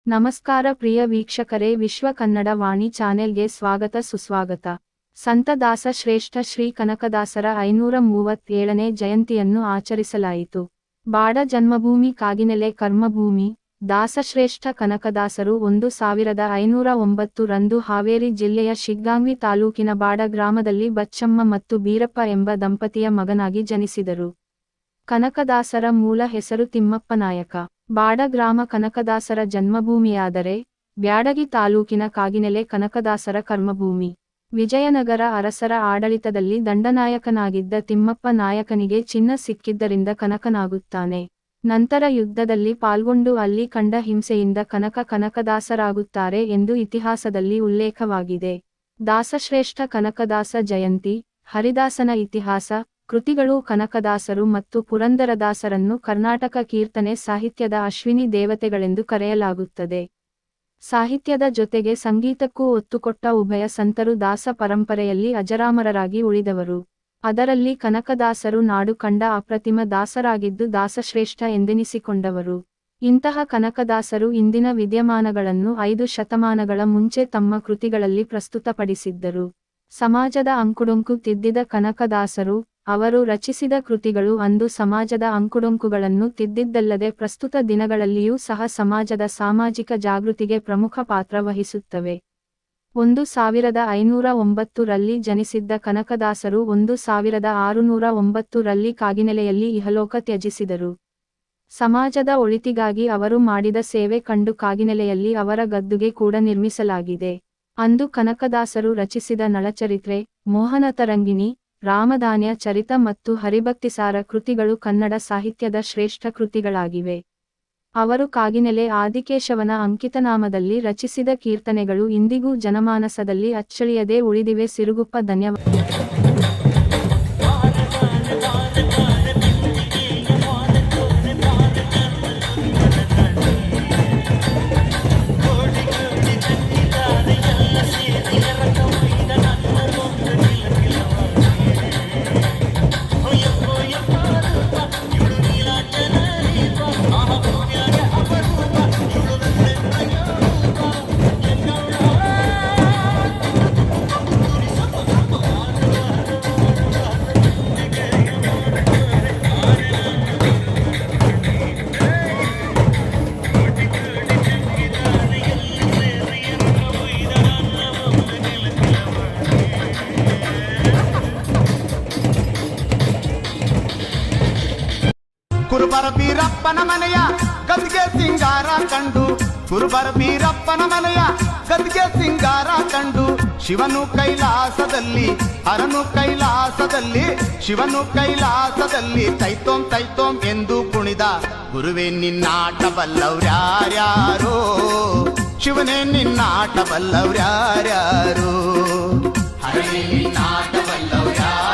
ನಮಸ್ಕಾರ ಪ್ರಿಯ ವೀಕ್ಷಕರೇ, ವಿಶ್ವ ಕನ್ನಡ ವಾಣಿ ಚಾನೆಲ್ಗೆ ಸ್ವಾಗತ ಸುಸ್ವಾಗತ. ಸಂತ ದಾಸ ಶ್ರೇಷ್ಠ ಶ್ರೀ ಕನಕದಾಸರ 537ನೇ ಜಯಂತಿಯನ್ನು ಆಚರಿಸಲಾಯಿತು. ಬಾಡ ಜನ್ಮಭೂಮಿ ಕಾಗಿನೆಲೆ ಕರ್ಮಭೂಮಿ. ದಾಸಶ್ರೇಷ್ಠ ಕನಕದಾಸರು 1509 ರಂದು ಹಾವೇರಿ ಜಿಲ್ಲೆಯ ಶಿಗ್ಗಾಂವಿ ತಾಲೂಕಿನ ಬಾಡ ಗ್ರಾಮದಲ್ಲಿ ಬಚ್ಚಮ್ಮ ಮತ್ತು ಬೀರಪ್ಪ ಎಂಬ ದಂಪತಿಯ ಮಗನಾಗಿ ಜನಿಸಿದರು. ಕನಕದಾಸರ ಮೂಲ ಹೆಸರು ತಿಮ್ಮಪ್ಪ ನಾಯಕ. ಬಾಡ ಗ್ರಾಮ ಕನಕದಾಸರ ಜನ್ಮಭೂಮಿಯಾದರೆ ಬ್ಯಾಡಗಿ ತಾಲೂಕಿನ ಕಾಗಿನೆಲೆ ಕನಕದಾಸರ ಕರ್ಮಭೂಮಿ. ವಿಜಯನಗರ ಅರಸರ ಆಡಳಿತದಲ್ಲಿ ದಂಡನಾಯಕನಾಗಿದ್ದ ತಿಮ್ಮಪ್ಪ ನಾಯಕನಿಗೆ ಚಿನ್ನ ಸಿಕ್ಕಿದ್ದರಿಂದ ಕನಕನಾಗುತ್ತಾನೆ. ನಂತರ ಯುದ್ಧದಲ್ಲಿ ಪಾಲ್ಗೊಂಡು ಅಲ್ಲಿ ಕಂಡ ಹಿಂಸೆಯಿಂದ ಕನಕದಾಸರಾಗುತ್ತಾರೆ ಎಂದು ಇತಿಹಾಸದಲ್ಲಿ ಉಲ್ಲೇಖವಾಗಿದೆ. ದಾಸಶ್ರೇಷ್ಠ ಕನಕದಾಸ ಜಯಂತಿ. ಹರಿದಾಸನ ಇತಿಹಾಸ ಕೃತಿಗಳು. ಕನಕದಾಸರು ಮತ್ತು ಪುರಂದರದಾಸರನ್ನು ಕರ್ನಾಟಕ ಕೀರ್ತನೆ ಸಾಹಿತ್ಯದ ಅಶ್ವಿನಿ ದೇವತೆಗಳೆಂದು ಕರೆಯಲಾಗುತ್ತದೆ. ಸಾಹಿತ್ಯದ ಜೊತೆಗೆ ಸಂಗೀತಕ್ಕೂ ಒತ್ತುಕೊಟ್ಟ ಉಭಯ ಸಂತರು ದಾಸ ಪರಂಪರೆಯಲ್ಲಿ ಅಜರಾಮರರಾಗಿ ಉಳಿದವರು. ಅದರಲ್ಲಿ ಕನಕದಾಸರು ನಾಡು ಕಂಡ ಅಪ್ರತಿಮ ದಾಸರಾಗಿದ್ದು ದಾಸಶ್ರೇಷ್ಠ ಎಂದೆನಿಸಿಕೊಂಡವರು. ಇಂತಹ ಕನಕದಾಸರು ಇಂದಿನ ವಿದ್ಯಮಾನಗಳನ್ನು 5 ಶತಮಾನಗಳ ಮುಂಚೆ ತಮ್ಮ ಕೃತಿಗಳಲ್ಲಿ ಪ್ರಸ್ತುತಪಡಿಸಿದ್ದರು. ಸಮಾಜದ ಅಂಕುಡೊಂಕು ತಿದ್ದಿದ ಕನಕದಾಸರು. ಅವರು ರಚಿಸಿದ ಕೃತಿಗಳು ಅಂದು ಸಮಾಜದ ಅಂಕುಡೊಂಕುಗಳನ್ನು ತಿದ್ದಿದ್ದಲ್ಲದೆ ಪ್ರಸ್ತುತ ದಿನಗಳಲ್ಲಿಯೂ ಸಹ ಸಮಾಜದ ಸಾಮಾಜಿಕ ಜಾಗೃತಿಗೆ ಪ್ರಮುಖ ಪಾತ್ರ ವಹಿಸುತ್ತವೆ. 1509 ರಲ್ಲಿ ಜನಿಸಿದ್ದ ಕನಕದಾಸರು 1609 ರಲ್ಲಿ ಕಾಗಿನೆಲೆಯಲ್ಲಿ ಇಹಲೋಕ ತ್ಯಜಿಸಿದರು. ಸಮಾಜದ ಒಳಿತಿಗಾಗಿ ಅವರು ಮಾಡಿದ ಸೇವೆ ಕಂಡು ಕಾಗಿನೆಲೆಯಲ್ಲಿ ಅವರ ಗದ್ದುಗೆ ಕೂಡ ನಿರ್ಮಿಸಲಾಗಿದೆ. ಅಂದು ಕನಕದಾಸರು ರಚಿಸಿದ ನಳಚರಿತ್ರೆ, ಮೋಹನತರಂಗಿಣಿ, ರಾಮಧಾನ್ಯ ಚರಿತ ಮತ್ತು ಹರಿಭಕ್ತಿಸಾರ ಕೃತಿಗಳು ಕನ್ನಡ ಸಾಹಿತ್ಯದ ಶ್ರೇಷ್ಠ ಕೃತಿಗಳಾಗಿವೆ. ಅವರು ಕಾಗಿನೆಲೆ ಆದಿಕೇಶವನ ಅಂಕಿತನಾಮದಲ್ಲಿ ರಚಿಸಿದ ಕೀರ್ತನೆಗಳು ಇಂದಿಗೂ ಜನಮಾನಸದಲ್ಲಿ ಅಚ್ಚಳಿಯದೆ ಉಳಿದಿವೆ. ಸಿರುಗುಪ್ಪ. ಧನ್ಯವಾದ. ಕುರುಬರ ಬೀರಪ್ಪನ ಮನೆಯ ಗದ್ಗೆ ಸಿಂಗಾರ ಕಂಡು, ಕುರುಬರ ಬೀರಪ್ಪನ ಮನೆಯ ಗದ್ಗೆ ಸಿಂಗಾರ ಕಂಡು, ಶಿವನು ಕೈಲಾಸದಲ್ಲಿ ಹರನು ಕೈಲಾಸದಲ್ಲಿ, ಶಿವನು ಕೈಲಾಸದಲ್ಲಿ ತೈತೋಂ ತೈತೋಂ ಎಂದು ಕುಣಿದ ಗುರುವೇ ನಿನ್ನಾಟ ಬಲ್ಲವ್ರ್ಯಾರ್ಯಾರೋ, ಶಿವನೇ ನಿನ್ನಾಟ ಬಲ್ಲವ್ರ್ಯಾರ್ಯಾರೋ, ಹರನೇ ನಿನ್ನಾಟ ಬಲ್ಲವ್ರ್ಯಾರೋ.